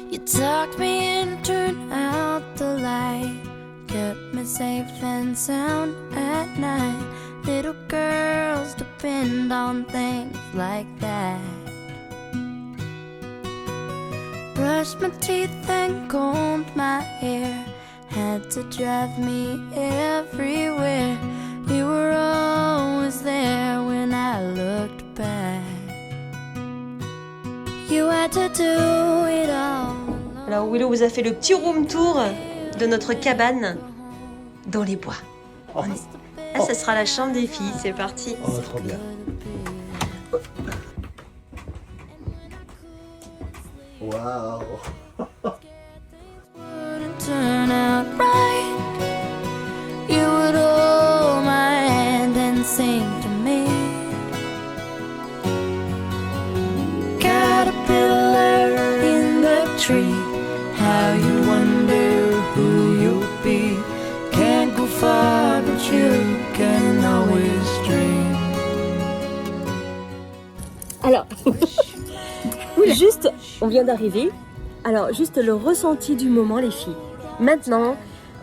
You tucked me in, turned out the light, kept me safe and sound at night. Little girls depend on things like that. Brushed my teeth and combed my hair, had to drive me everywhere. You were always there when I looked back. You had to do it all. Alors Willow vous a fait le petit room tour de notre cabane dans les bois. Oh. Là, ça sera la chambre des filles, c'est parti. Oh, trop bien. Waouh. Wouldn't turn out right. You would hold my hand and sing to me. Caterpillar in the tree, how you wonder who you'll be. Can't go far, but you can always dream. Alors, juste, on vient d'arriver. Alors, juste le ressenti du moment, les filles. Maintenant,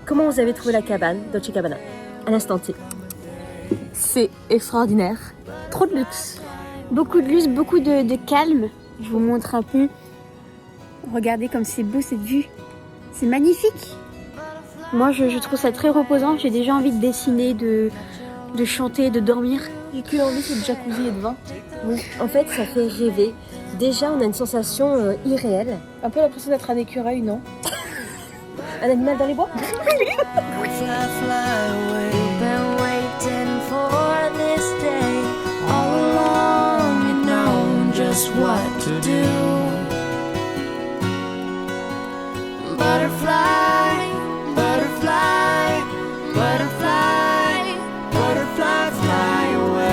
comment vous avez trouvé la cabane, Dolce Cabana, à l'instant T? C'est extraordinaire. Trop de luxe. Beaucoup de luxe, beaucoup de calme. Je vous montre un peu. Regardez comme c'est beau cette vue. C'est magnifique. Moi, je trouve ça très reposant. J'ai déjà envie de dessiner, de chanter, de dormir. J'ai qu'une envie, c'est de jacuzzi et de vin. Oui, en fait, ça fait rêver. Déjà, on a une sensation irréelle. Un peu l'impression d'être un écureuil, non? Un animal dans les bois? Fly, fly away. Been waiting for this day. All along, you know just what to do. Butterfly, butterfly, butterfly, butterfly, fly away.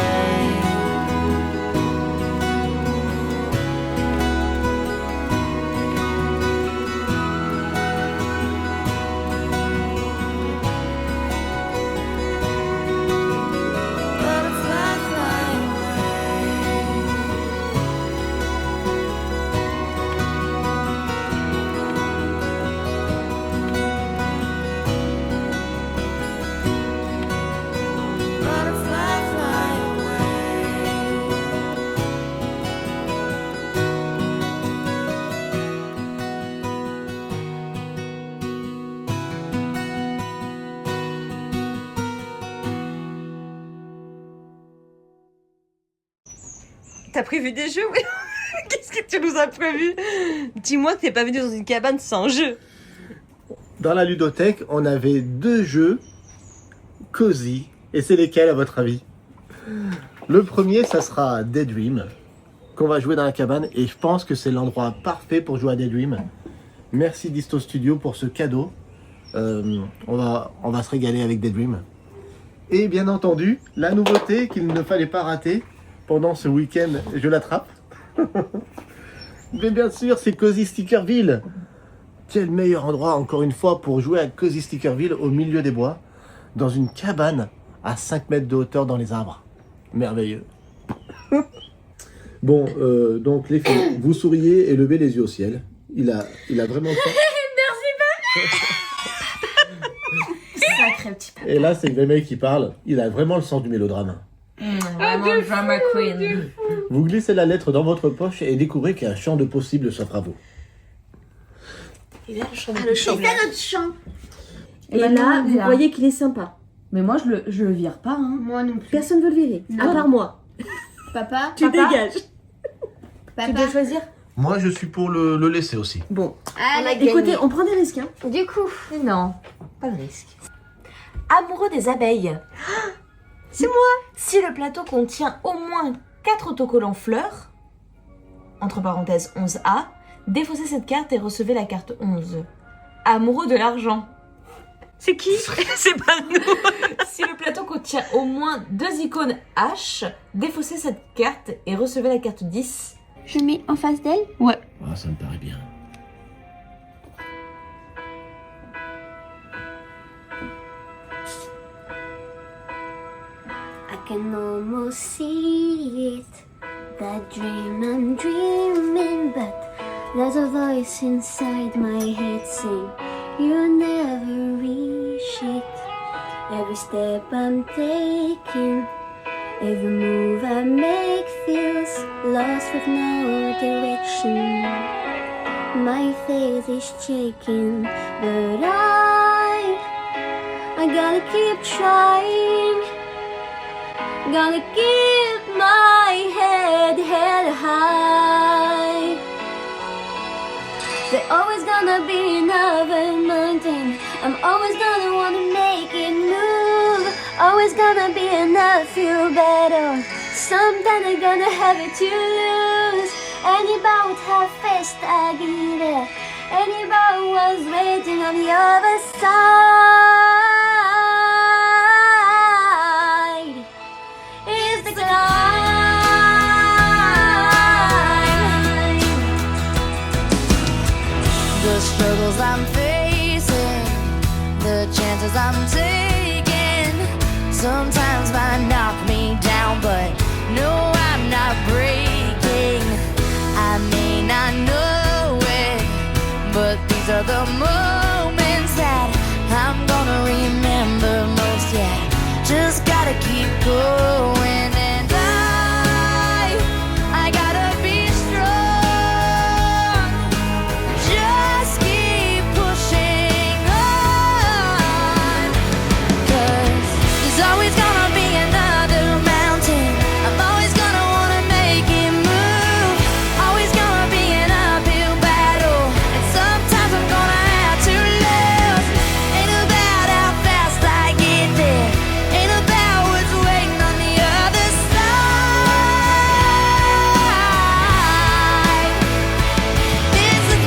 Butterfly, fly away. Butterfly, fly away. T'as prévu des jeux, Willow? Qu'est-ce que tu nous as prévu? Dis-moi que t'es pas venu dans une cabane sans jeu. Dans la ludothèque, on avait 2 jeux cosy. Et c'est lesquels à votre avis? Le premier, ça sera Daydream, qu'on va jouer dans la cabane. Et je pense que c'est l'endroit parfait pour jouer à Daydream. Merci Disto Studio pour ce cadeau. On va se régaler avec Daydream. Et bien entendu, la nouveauté qu'il ne fallait pas rater pendant ce week-end, je l'attrape. Mais bien sûr, c'est Cozy Stickerville. Quel meilleur endroit, encore une fois, pour jouer à Cozy Stickerville au milieu des bois, dans une cabane à 5 mètres de hauteur dans les arbres. Merveilleux. Bon, donc les filles, vous souriez et levez les yeux au ciel. Il a vraiment faim. Sacré petit papa. Et là, c'est Grémey qui parle. Il a vraiment le sens du mélodrame. Vraiment drama queen. Vous glissez la lettre dans votre poche et découvrez qu'un champ de possibles s'offre à vous. Il a le champ. Le champ. notre chant. Et là, vous voyez qu'il est sympa. Mais moi, je le vire pas. Hein. Moi non plus. Personne ne veut le virer, Non. à part moi. Papa, Tu dégages. papa. Tu dois choisir. Moi, je suis pour le laisser aussi. Bon, Allez, écoutez, on prend des risques. Hein. du coup. Non, pas de risque. Amoureux des abeilles. C'est moi. Si le plateau contient au moins 4 autocollants fleurs, entre parenthèses 11A, défaussez cette carte et recevez la carte 11. Amoureux de l'argent. C'est qui? C'est pas nous. Si le plateau contient au moins 2 icônes H, défaussez cette carte et recevez la carte 10. Je mets en face d'elle. Ah, ça me paraît bien. I can almost see it, that dream I'm dreaming, but There's a voice inside my head saying, you never reach it. Every step I'm taking, every move I make feels lost with no direction. My faith is shaking, but I gotta keep trying. Gotta keep my head held high. There's always gonna be another mountain. I'm always gonna wanna make it move. Always gonna be another feel better. Sometimes I'm gonna have it to lose. And about how fast I get there. And about what's waiting on the other side. Is the climb. The struggles I'm facing, the chances I'm taking, sometimes might knock me down, but no, I'm not breaking. I may not know it, but these are the moments that I'm gonna remember most. Yeah, just gotta keep going, and I gotta be strong. Just keep pushing on, 'cause there's always gonna be another mountain. I'm always gonna wanna make it move. Always gonna be an uphill battle, and sometimes I'm gonna have to lose. Ain't about how fast I get there. Ain't about what's waiting on the other side. It's a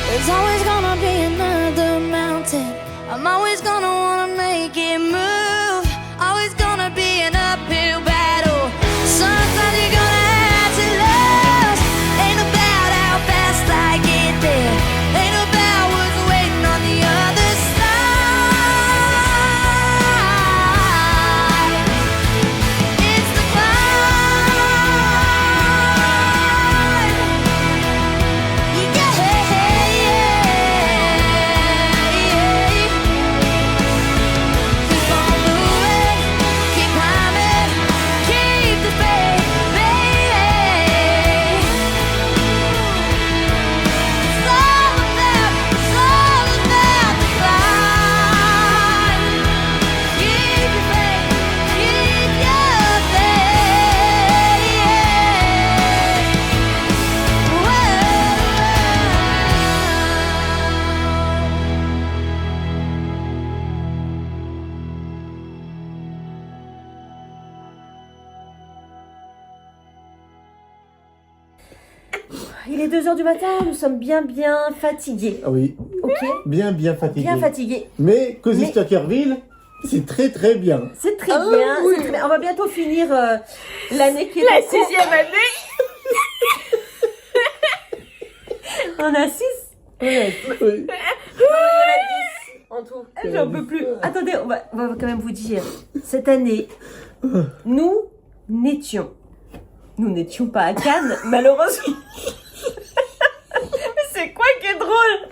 There's always gonna be another mountain. I'm always gonna wanna make it move. Always gonna be an uphill battle. Sometimes you're gonna have to lose. Ain't about how fast I get there. Ain't about what's waiting on the other side. It's the climb. Yeah, keep on moving, keep climbing, keep the faith, baby. It's all about the climb. Keep your faith, keep your Il est 2h du matin, nous sommes bien fatigués. Ah oui, Ok. bien fatigué. Bien fatigués. Mais Cozy Mais- Stockerville, c'est très bien. C'est très bien. c'est très bien. On va bientôt finir l'année qui est La en cours. 6e année. On a 6. Oui. En tout. J'en peux plus. Attendez, on va quand même vous dire. Cette année, nous n'étions pas à Cannes, malheureusement. Mais c'est quoi qui est drôle?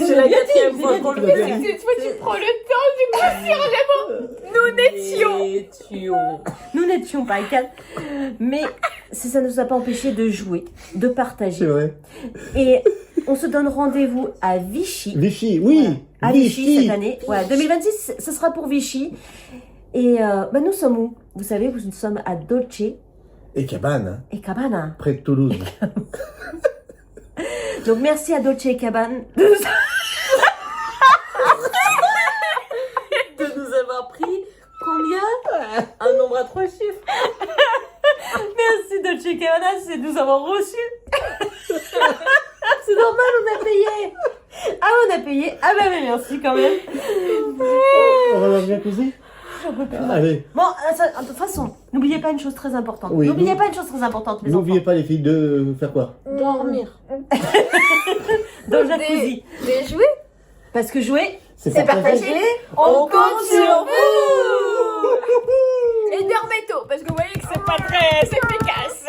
C'est la 4e fois qu'on le Tu l'as fait. bien dit. Cette fois, tu prends le temps du coup sur les mots. Nous n'étions. Nous n'étions pas à Cannes. Mais ça ne nous a pas empêché de jouer, de C'est partager. vrai. Et on se donne rendez-vous à Vichy. Vichy, oui. Voilà. À Vichy cette année. Voilà, 2026, ce sera pour Vichy. Et nous sommes où? Vous savez, nous sommes à Dolce Et Cabane, et Gabbana. près de Toulouse. Donc merci à Dolce et Gabbana de nous avoir pris combien? Un nombre à 3 chiffres. Merci Dolce et Gabbana de nous avoir reçus. C'est normal, on a payé. Ah on a payé. Ah bah mais merci quand même. On va dans le jacuzzi. Allez, Bon, de toute façon, n'oubliez pas une chose très importante. Oui, N'oubliez nous- pas une chose très importante, mes enfants. n'oubliez pas les filles de faire quoi? Dormir. Dans le jacuzzi. Des jouets. Parce que jouer, C'est partagé. on compte sur vous. Et dormez tôt, parce que vous voyez que c'est pas très efficace.